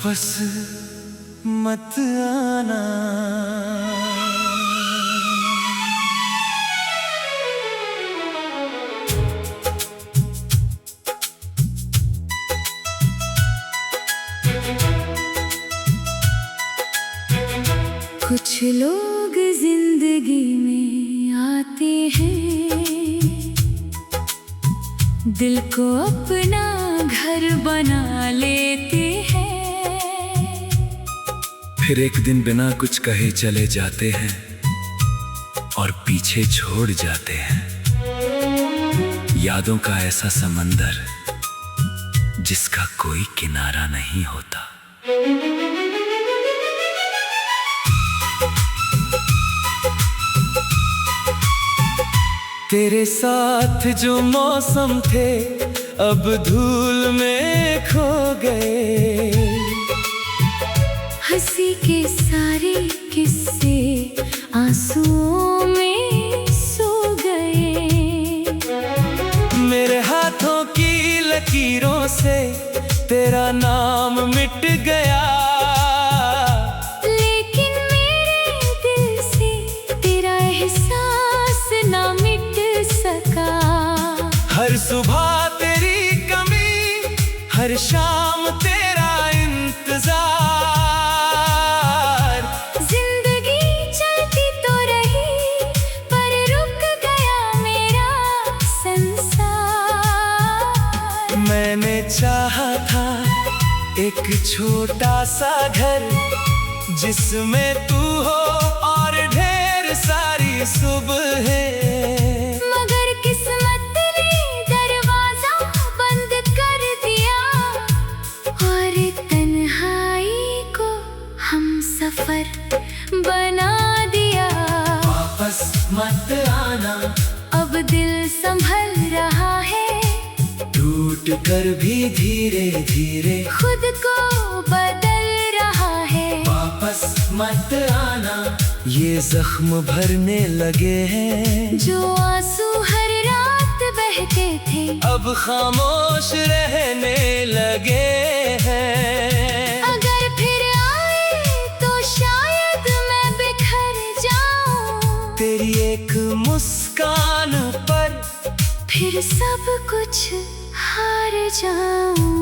वापस मत आना। कुछ लोग जिंदगी में आते हैं, दिल को अपना घर बना लेते हैं, फिर एक दिन बिना कुछ कहे चले जाते हैं और पीछे छोड़ जाते हैं यादों का ऐसा समंदर जिसका कोई किनारा नहीं होता। तेरे साथ जो मौसम थे अब धूल में खो गए, हंसी के सारे किस्से आंसुओं में सो गए। मेरे हाथों की लकीरों से तेरा नाम मिट गया, लेकिन मेरे दिल से तेरा एहसास ना मिट सका। हर सुबह तेरी कमी, हर शाम तेरा इंतजार, जिंदगी चलती तो रही पर रुक गया मेरा संसार। मैंने चाहा था एक छोटा सा घर जिसमें तू हो और ढेर सारी सुबहें, मगर किस्मत ने दरवाजा बंद कर दिया और तन्हाई को हमसफर बना दिया। वापस मत आना, अब दिल संभल रहा है, टूट कर भी धीरे धीरे खुद को बदल रहा है। वापस मत आना, ये जख्म भरने लगे हैं, जो आंसू हर रात बहते थे अब खामोश रहने लगे हैं। अगर फिर आए तो शायद मैं बिखर जाऊं, तेरी एक मुस्कान पर फिर सब कुछ हार जाऊं।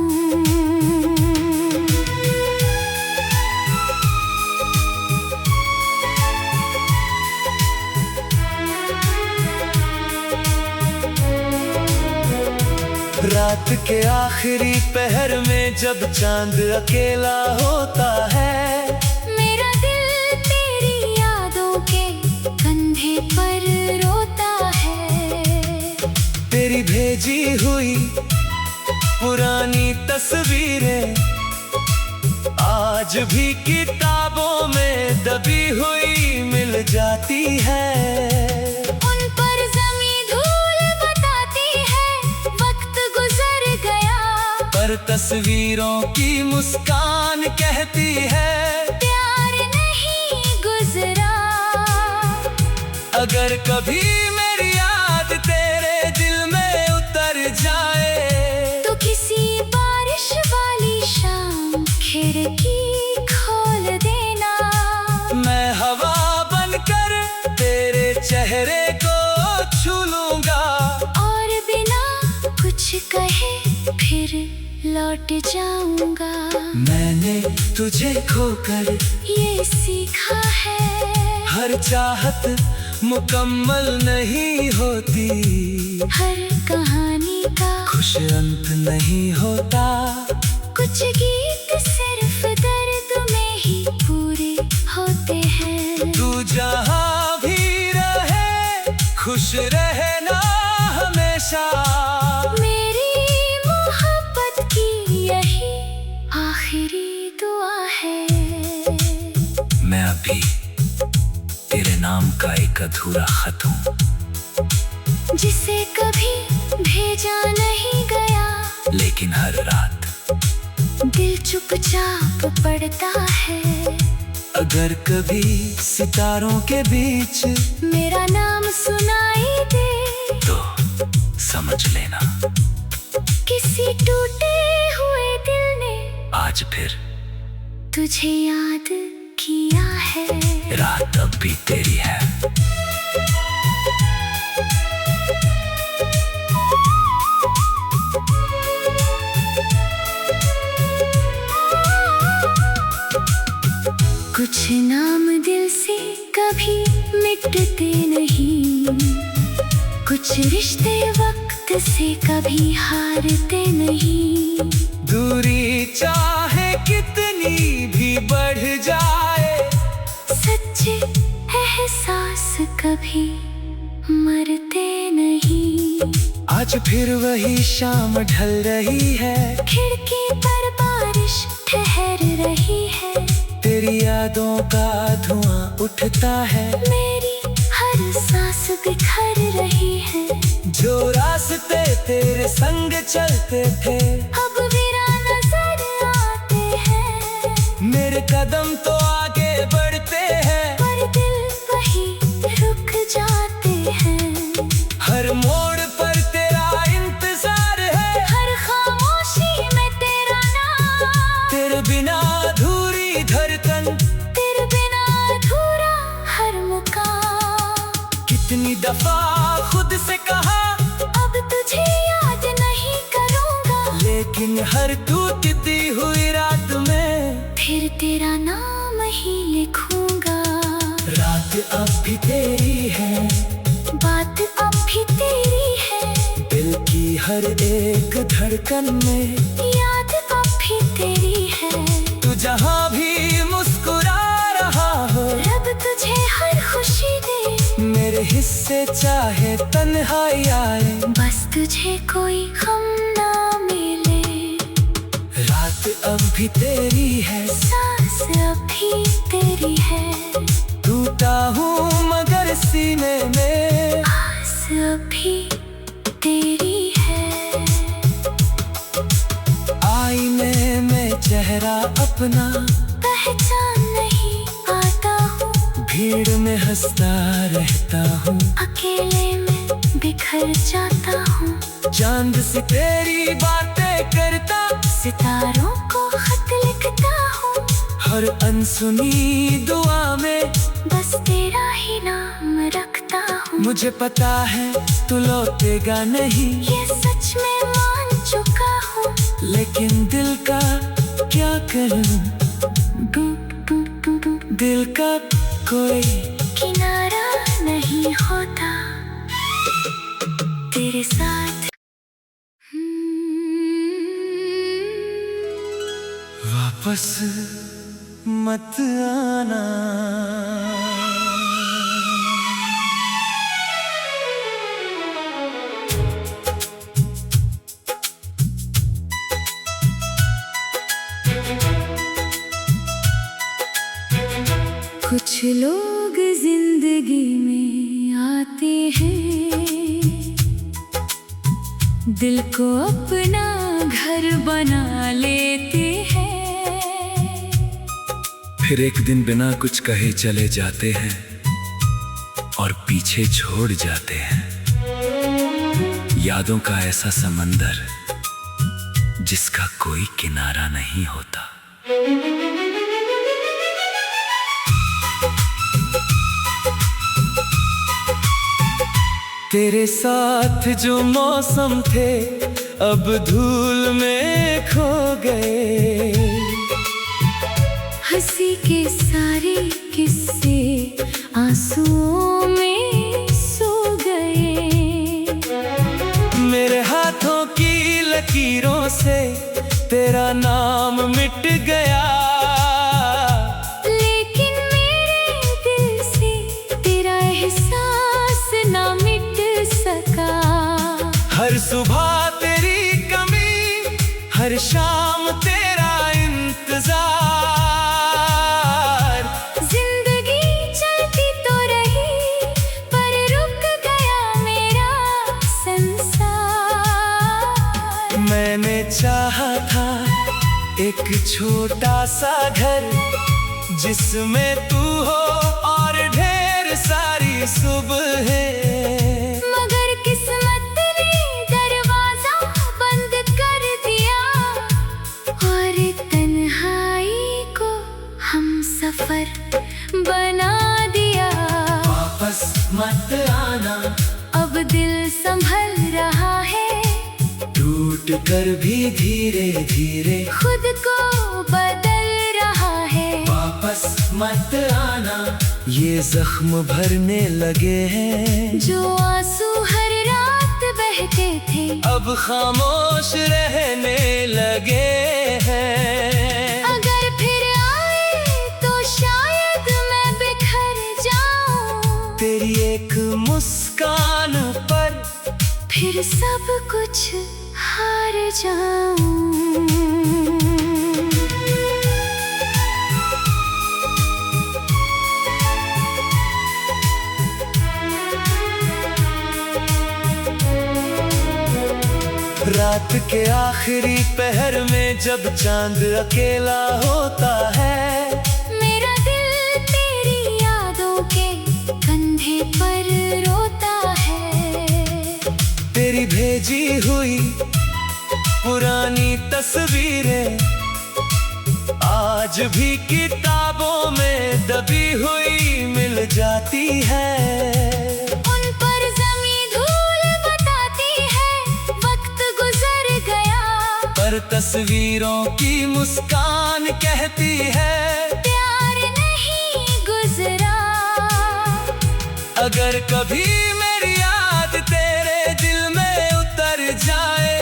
रात के आखिरी पहर में जब चांद अकेला होता है, मेरा दिल तेरी यादों के कंधे पर रोता है। तेरी भेजी हुई पुरानी तस्वीरें आज भी किताबों में दबी हुई मिल जाती है। उन पर ज़मीं धूल बताती है वक्त गुजर गया, पर तस्वीरों की मुस्कान कहती है प्यार नहीं गुजरा। अगर कभी मेरी याद तेरे दिल में उतर जाए, तो किसी बारिश वाली शाम खिड़की खोल देना, मैं हवा बनकर तेरे चेहरे को छू लूंगा और बिना कुछ कहे फिर लौट जाऊंगा। मैंने तुझे खोकर ये सीखा है, हर चाहत मुकम्मल नहीं होती, हर कहानी का खुश अंत नहीं होता। कुछ गीत सिर्फ दर्द में ही पूरे होते हैं। तू जहाँ भी रहे खुश रहना हमेशा, मेरी मोहब्बत की यही आखिरी दुआ है। मैं अभी तेरे नाम का एक अधूरा खत हूँ, जिसे कभी भेजा नहीं गया, लेकिन हर रात दिल चुपचाप पढ़ता है। अगर कभी सितारों के बीच मेरा नाम सुनाई दे, तो समझ लेना किसी टूटे हुए दिल ने आज फिर तुझे याद किया है। रात अब भी तेरी है। कुछ नाम दिल से कभी मिटते नहीं, कुछ रिश्ते वक्त से कभी हारते नहीं। दूरी चाहे कितनी भी बढ़ जाए, सच्चे एहसास कभी मरते नहीं। आज फिर वही शाम ढल रही है, खिड़की पर बारिश ठहर रही है। तेरी यादों का धुआं उठता है, मेरी हर सांस बिखर रही है। जो रास्ते तेरे संग चलते थे अब वीरान नजर आते हैं। मेरे कदम तो आगे बढ़ते हैं, पर दिल वही रुक जाते हैं। हर मोड़ पर तेरा इंतजार है, हर खामोशी में तेरा नाम। तेरे बिना अधूरी धड़कन, तेरे बिना अधूरा हर मुकाम। कितनी दफा खुद से कहा अब तुझे याद नहीं करूँगा, लेकिन हर टूटती हुई रात में फिर तेरा नाम ही लिखूंगा। रात अब भी तेरी है, बात अब भी तेरी है। दिल की हर एक धड़कन में याद अब भी तेरी है। तू जहाँ भी मुस्कुरा रहा हो, रब तुझे हर खुशी दे। मेरे हिस्से चाहे तन्हाई आए, बस तुझे कोई गम ना मिले। रात अब भी तेरी है, सांस अब भी तेरी है। टूटा हूँ मगर सीने में आस अब भी तेरी है। आईने में चेहरा अपना पहचान नहीं पाता हूँ, भीड़ में हंसता रहता हूँ, अकेले में बिखर जाता हूँ। चांद से तेरी बातें करता, सितारों को खत लिखता हूँ। हर अनसुनी दुआ में बस तेरा ही नाम रखता हूँ। मुझे पता है तू लौटेगा नहीं, ये सच में मान चुका हूँ। लेकिन दिल का क्या करूं, दिल का कोई किनारा नहीं होता तेरे साथ। वापस मत आना। कुछ लोग जिंदगी में आते हैं, दिल को अपना घर बना लेते हैं। फिर एक दिन बिना कुछ कहे चले जाते हैं और पीछे छोड़ जाते हैं। यादों का ऐसा समंदर जिसका कोई किनारा नहीं होता। तेरे साथ जो मौसम थे अब धूल में खो गए। हंसी के सारे किस्से आंसुओं में सो गए। मेरे हाथों की लकीरों से तेरा नाम मिट गया, लेकिन मेरे दिल से तेरा एहसास ना मिट सका। हर सुबह तेरी कमी, हर शाम तेरा इंतजार। जिंदगी चलती तो रही पर रुक गया मेरा संसार। मैंने चाहा था एक छोटा सा घर जिसमें तू हो और ढेर सारी सुबहें। मगर किस्मत ने दरवाजा बंद कर दिया और तन्हाई को टूट कर भी धीरे धीरे खुद को बदल रहा है। वापस मत आना, ये जख्म भरने लगे हैं। जो आंसू हर रात बहते थे अब खामोश रहने लगे हैं। अगर फिर आए तो शायद मैं बिखर जाऊं। तेरी एक मुस्कान पर फिर सब कुछ हार जाऊं। रात के आखिरी पहर में जब चांद अकेला होता है, मेरा दिल तेरी यादों के कंधे पर रोता है। तेरी भेजी हुई पुरानी तस्वीरें आज भी किताबों में दबी हुई मिल जाती है। उन पर ज़मीं धूल बताती है वक्त गुजर गया, पर तस्वीरों की मुस्कान कहती है प्यार नहीं गुजरा। अगर कभी मेरी याद तेरे दिल में उतर जाए,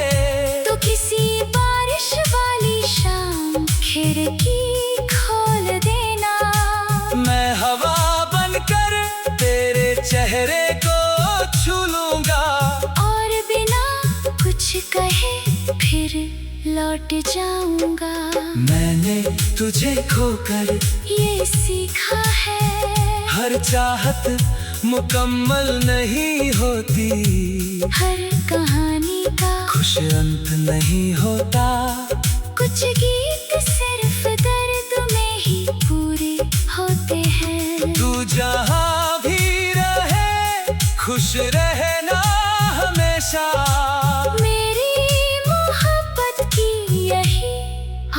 तो किसी बारिश वाली शाम खिड़की खोल देना। मैं हवा बनकर तेरे चेहरे को छू लूंगा, और बिना कुछ कहे फिर लौट जाऊंगा। मैंने तुझे खोकर ये सीखा है, हर चाहत मुकम्मल नहीं होती, हर कहानी का खुश अंत नहीं होता। कुछ गीत सिर्फ दर्द में ही पूरे होते हैं। तू जहाँ भी रहे खुश रहना हमेशा, मेरी मोहब्बत की यही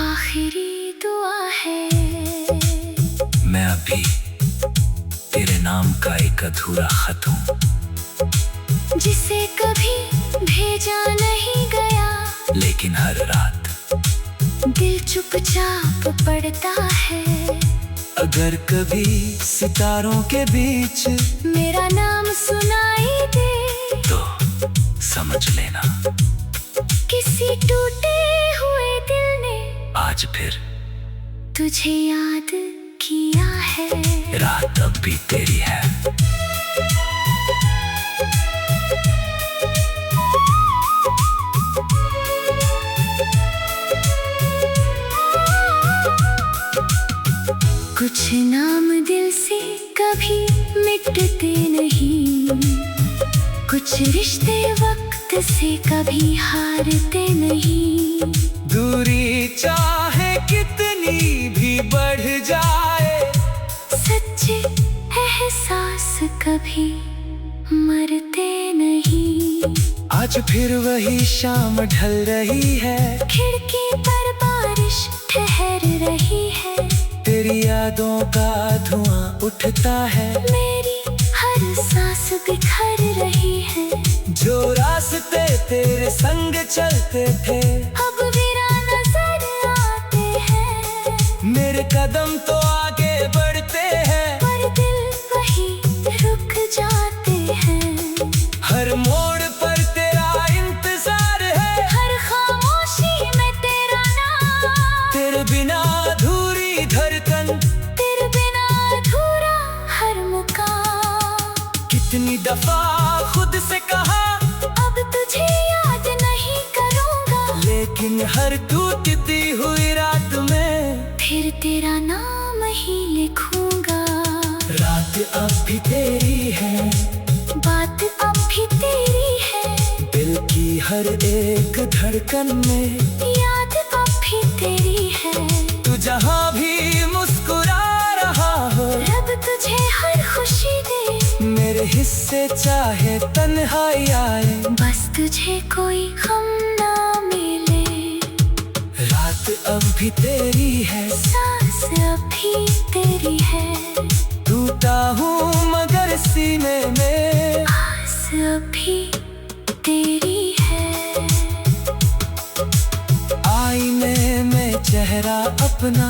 आखिरी दुआ है। मैं अभी तेरे नाम का एक अधूरा खत हूँ, जिसे कभी भेजा नहीं गया, लेकिन हर रात दिल चुपचाप पड़ता है। अगर कभी सितारों के बीच मेरा नाम सुनाई दे, तो समझ लेना किसी टूटे हुए दिल ने आज फिर तुझे याद किया है। रात अब भी तेरी है। कुछ नाम दिल से कभी मिटते नहीं, कुछ रिश्ते वक्त से कभी हारते नहीं। दूरी चाहे कितनी भी बढ़ जाए, सच्चे एहसास कभी मरते नहीं। आज फिर वही शाम ढल रही है, खिड़की पर बारिश ठहर रही है। तेरी यादों का धुआं उठता है, मेरी हर सांस बिखर रही है। जो रास्ते तेरे संग चलते थे अब वीरान नजर आते हैं। मेरे कदम तो आगे बढ़ते हैं, पर दिल वही रुक जाते हैं। हर मोड़ पर तेरा इंतजार है, हर खामोशी में तेरा नाम। तेरे बिना अधूरी धड़कन, तेरे बिना अधूरा हर मुकाम। कितनी दफा खुद से कहा अब तुझे याद नहीं करूँगा, लेकिन हर टूटती हुई रात में फिर तेरा नाम ही लिखूंगा। रात अब भी तेरी है, बात अब भी तेरी है। दिल की हर एक धड़कन में याद अब भी तेरी है। तू जहाँ भी मुस्कुरा रहा हो, रब तुझे हर खुशी दे। मेरे हिस्से चाहे तन्हाई आए, बस तुझे कोई गम ना मिले। रात अब भी तेरी है, सांस अब भी तेरी है। टूटा हूँ मगर सीने में आस अब भी तेरी है। चेहरा अपना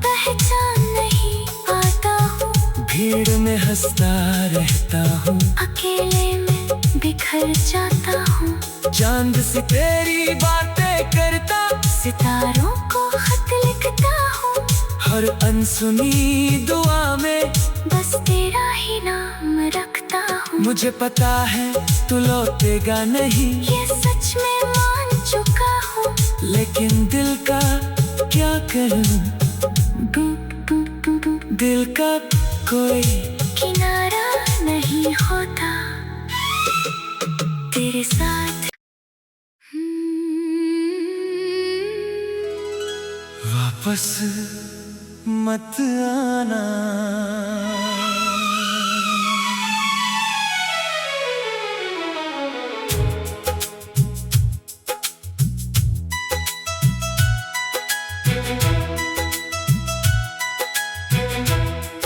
पहचान नहीं पाता हूँ, भीड़ में हंसता रहता हूँ, अकेले में बिखर जाता हूँ। चांद सी तेरी बातें करता, सितारों को खत लिखता हूँ, हर अनसुनी दुआ में बस तेरा ही नाम रखता हूँ। मुझे पता है तू लौटेगा नहीं, ये सच में मान चुका हूँ, लेकिन दिल का क्या करूं, दिल का कोई किनारा नहीं होता तेरे साथ। वापस मत आना।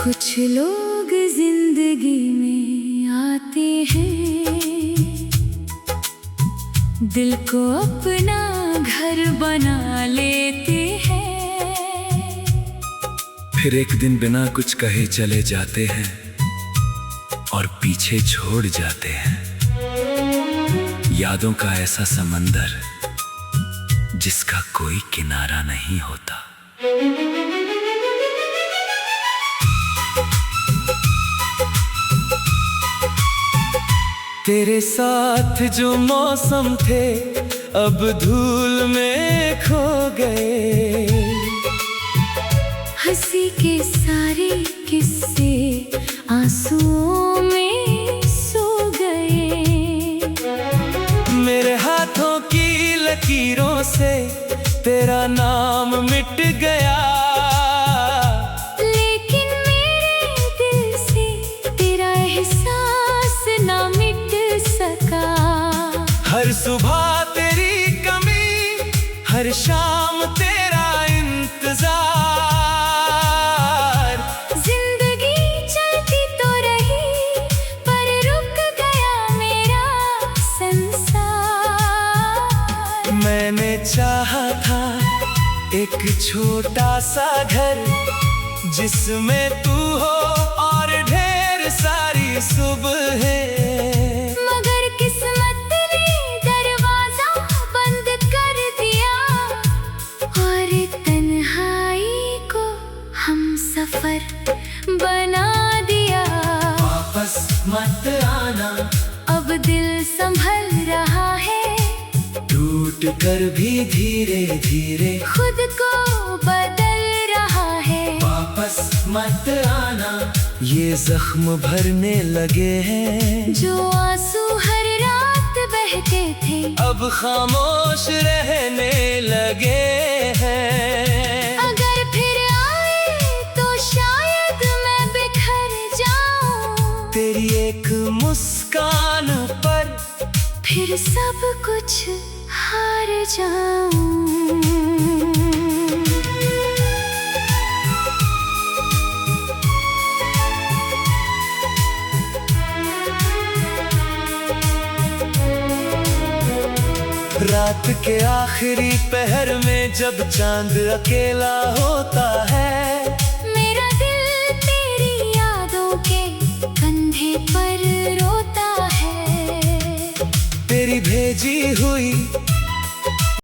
कुछ लोग जिंदगी में आते हैं, दिल को अपना घर बना लेते हैं, फिर एक दिन बिना कुछ कहे चले जाते हैं और पीछे छोड़ जाते हैं। यादों का ऐसा समंदर जिसका कोई किनारा नहीं होता। तेरे साथ जो मौसम थे अब धूल में खो गए, हंसी के सारे किस्से आंसुओं में सो गए। मेरे हाथों की लकीरों से तेरा नाम मिट गया, लेकिन मेरे दिल से तेरा एहसास ना मिट सका। हर सुबह तेरी कमी, हर शाम तेरा इंतजार, जिंदगी चलती तो रही पर रुक गया मेरा संसार। मैंने चाहा था एक छोटा सा घर जिसमें तू हो और ढेर सारी सुबहें, मगर किस्मत ने दरवाजा बंद कर दिया और तन्हाई को हम सफर बना दिया। वापस मत आना, अब दिल संभल रहा है, टूट कर भी धीरे धीरे खुद को बदल रहा है। वापस मत आना, ये जख्म भरने लगे हैं, जो आंसू हर रात बहते थे अब खामोश रहने लगे हैं। अगर फिर आए तो शायद मैं बिखर जाऊं, तेरी एक मुस्कान पर फिर सब कुछ हार जाऊं। रात के आखिरी पहर में जब चांद अकेला होता है, मेरा दिल तेरी यादों के कंधे पर रोता है। तेरी भेजी हुई